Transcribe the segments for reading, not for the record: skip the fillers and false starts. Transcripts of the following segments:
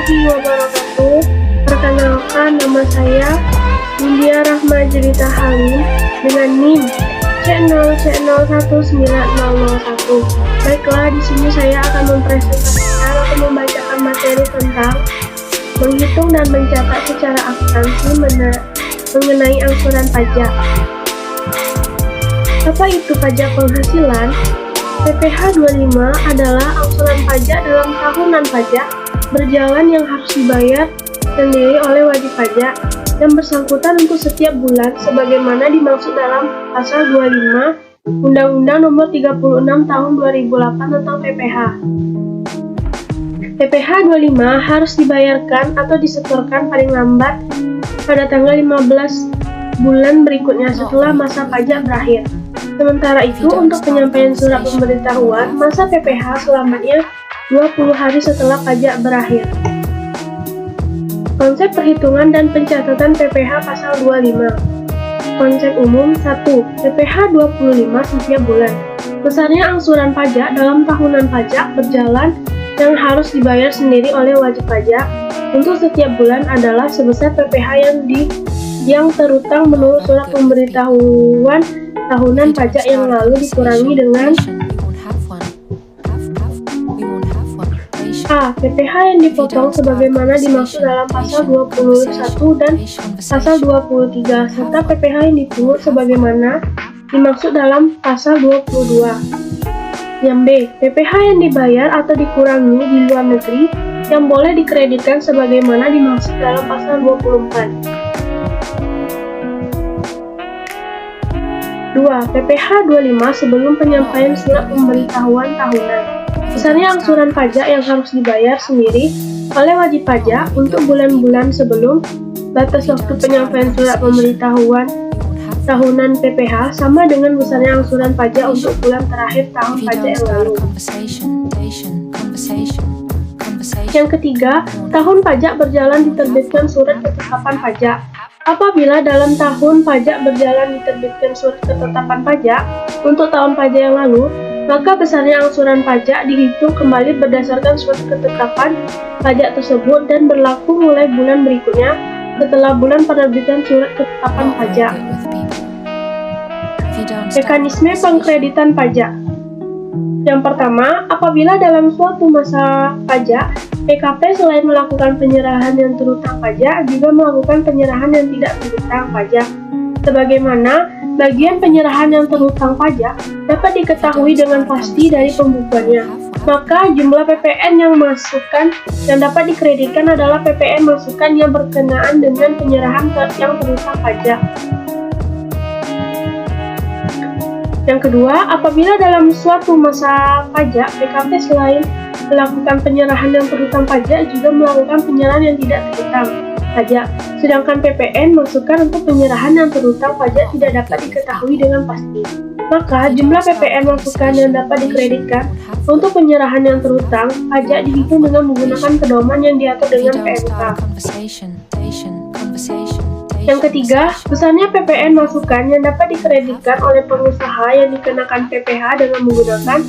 warahmatullahi wabarakatuh. Perkenalkan, nama saya India Rahma Jelita Halim dengan NIM C0C01901. Baiklah, di sini saya akan mempresentasikan atau membacakan materi tentang menghitung dan mencatat secara akuntansi mengenai angsuran pajak. Apa itu pajak penghasilan? PPh 25 adalah angsuran pajak dalam tahunan pajak berjalan yang harus dibayar sendiri oleh wajib pajak yang bersangkutan untuk setiap bulan sebagaimana dimaksud dalam pasal 25 Undang-Undang Nomor 36 Tahun 2008 tentang PPh. PPh 25 harus dibayarkan atau disetorkan paling lambat pada tanggal 15 bulan berikutnya setelah masa pajak berakhir. Sementara itu, untuk penyampaian surat pemberitahuan, masa PPh selamanya 20 hari setelah pajak berakhir. Konsep perhitungan dan pencatatan PPh pasal 25. Konsep umum 1. PPh 25 setiap bulan. Besarnya angsuran pajak dalam tahunan pajak berjalan yang harus dibayar sendiri oleh wajib pajak untuk setiap bulan adalah sebesar PPh yang terutang menurut surat pemberitahuan tahunan pajak yang lalu dikurangi dengan A. PPh yang dipotong sebagaimana dimaksud dalam pasal 21 dan pasal 23 serta PPh yang dipungut sebagaimana dimaksud dalam pasal 22. Yang B. PPh yang dibayar atau dikurangi di luar negeri yang boleh dikreditkan sebagaimana dimaksud dalam pasal 24. 2. PPh 25 sebelum penyampaian surat pemberitahuan tahunan. Besarnya angsuran pajak yang harus dibayar sendiri oleh wajib pajak untuk bulan-bulan sebelum batas waktu penyampaian surat pemberitahuan tahunan PPh sama dengan besarnya angsuran pajak untuk bulan terakhir tahun pajak yang lalu. Yang ketiga, tahun pajak berjalan diterbitkan surat ketetapan pajak. Apabila dalam tahun pajak berjalan diterbitkan surat ketetapan pajak untuk tahun pajak yang lalu, maka besarnya angsuran pajak dihitung kembali berdasarkan surat ketetapan pajak tersebut dan berlaku mulai bulan berikutnya setelah bulan penerbitan surat ketetapan pajak. Mekanisme pengkreditan pajak. Yang pertama, apabila dalam suatu masa pajak, PKP selain melakukan penyerahan yang terutang pajak, juga melakukan penyerahan yang tidak terutang pajak. Sebagaimana, bagian penyerahan yang terutang pajak dapat diketahui dengan pasti dari pembukuannya. Maka, jumlah PPN yang masukkan yang dapat dikreditkan adalah PPN masukan yang berkenaan dengan penyerahan yang terutang pajak. Yang kedua, apabila dalam suatu masa pajak, PKP selain melakukan penyerahan yang terutang pajak juga melakukan penyerahan yang tidak terutang pajak. Sedangkan PPN masukan untuk penyerahan yang terutang pajak tidak dapat diketahui dengan pasti. Maka jumlah PPN masukan yang dapat dikreditkan untuk penyerahan yang terutang pajak dihitung dengan menggunakan pedoman yang diatur dengan PMK. Yang ketiga, besarnya PPN masukan yang dapat dikreditkan oleh pengusaha yang dikenakan PPh dengan menggunakan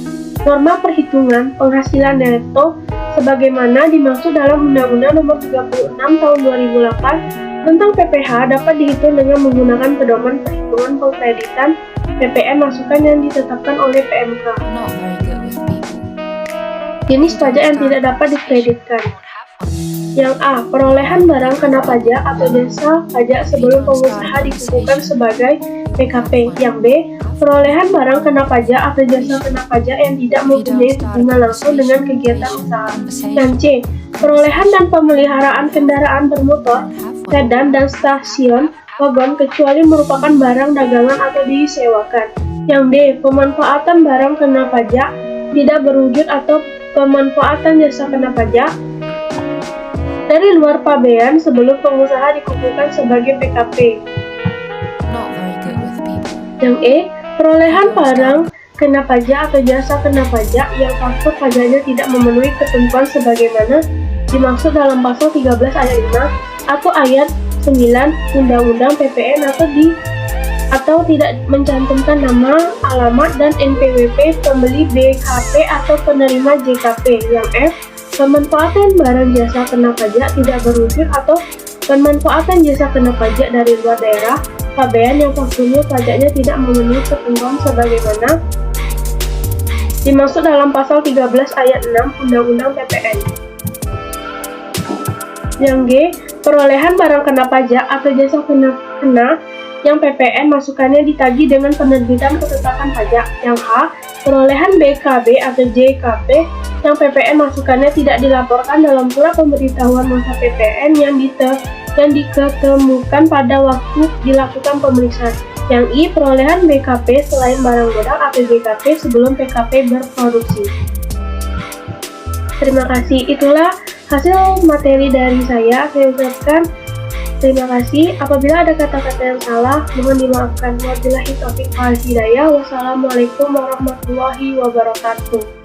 norma perhitungan penghasilan neto sebagaimana dimaksud dalam Undang-Undang Nomor 36 Tahun 2008 tentang PPh dapat dihitung dengan menggunakan pedoman perhitungan pengkreditan PPN masukan yang ditetapkan oleh PMK. Jenis pajak yang tidak dapat dikreditkan. Yang A. Perolehan barang kena pajak atau jasa pajak sebelum pengusaha dikukuhkan sebagai PKP. Yang B. Perolehan barang kena pajak atau jasa kena pajak yang tidak mempunyai hubungan langsung dengan kegiatan usaha. Yang C. Perolehan dan pemeliharaan kendaraan bermotor, sedan dan stasiun wagon kecuali merupakan barang dagangan atau disewakan. Yang D. Pemanfaatan barang kena pajak tidak berwujud atau pemanfaatan jasa kena pajak dari luar pabean sebelum pengusaha dikukuhkan sebagai PKP. Yang E. Perolehan barang kena pajak atau jasa kena pajak yang faktor pajaknya tidak memenuhi ketentuan sebagaimana dimaksud dalam pasal 13 ayat 5 atau ayat 9 Undang-Undang PPN atau tidak mencantumkan nama, alamat, dan NPWP pembeli BKP atau penerima JKP. Yang F. Pemanfaatan barang jasa kena pajak tidak berwujud atau pemanfaatan jasa kena pajak dari luar daerah pabean yang portofolio pajaknya tidak memenuhi ketentuan sebagaimana dimaksud dalam pasal 13 ayat 6 Undang-Undang PPN. Yang G, perolehan barang kena pajak atau jasa kena yang PPN masukannya ditagih dengan penerbitan ketetapan pajak. Yang H, perolehan BKB atau JKP yang PPN masukannya tidak dilaporkan dalam surat pemberitahuan masa PPN yang diketemukan pada waktu dilakukan pemeriksaan. Yang I, perolehan BKP selain barang modal atau JKP sebelum PKP berproduksi. Terima kasih. Itulah hasil materi dari saya. Saya ucapkan terima kasih. Apabila ada kata-kata yang salah, mohon dimaafkan. Wabillahi taufiq wal hidayah. Wassalamualaikum warahmatullahi wabarakatuh.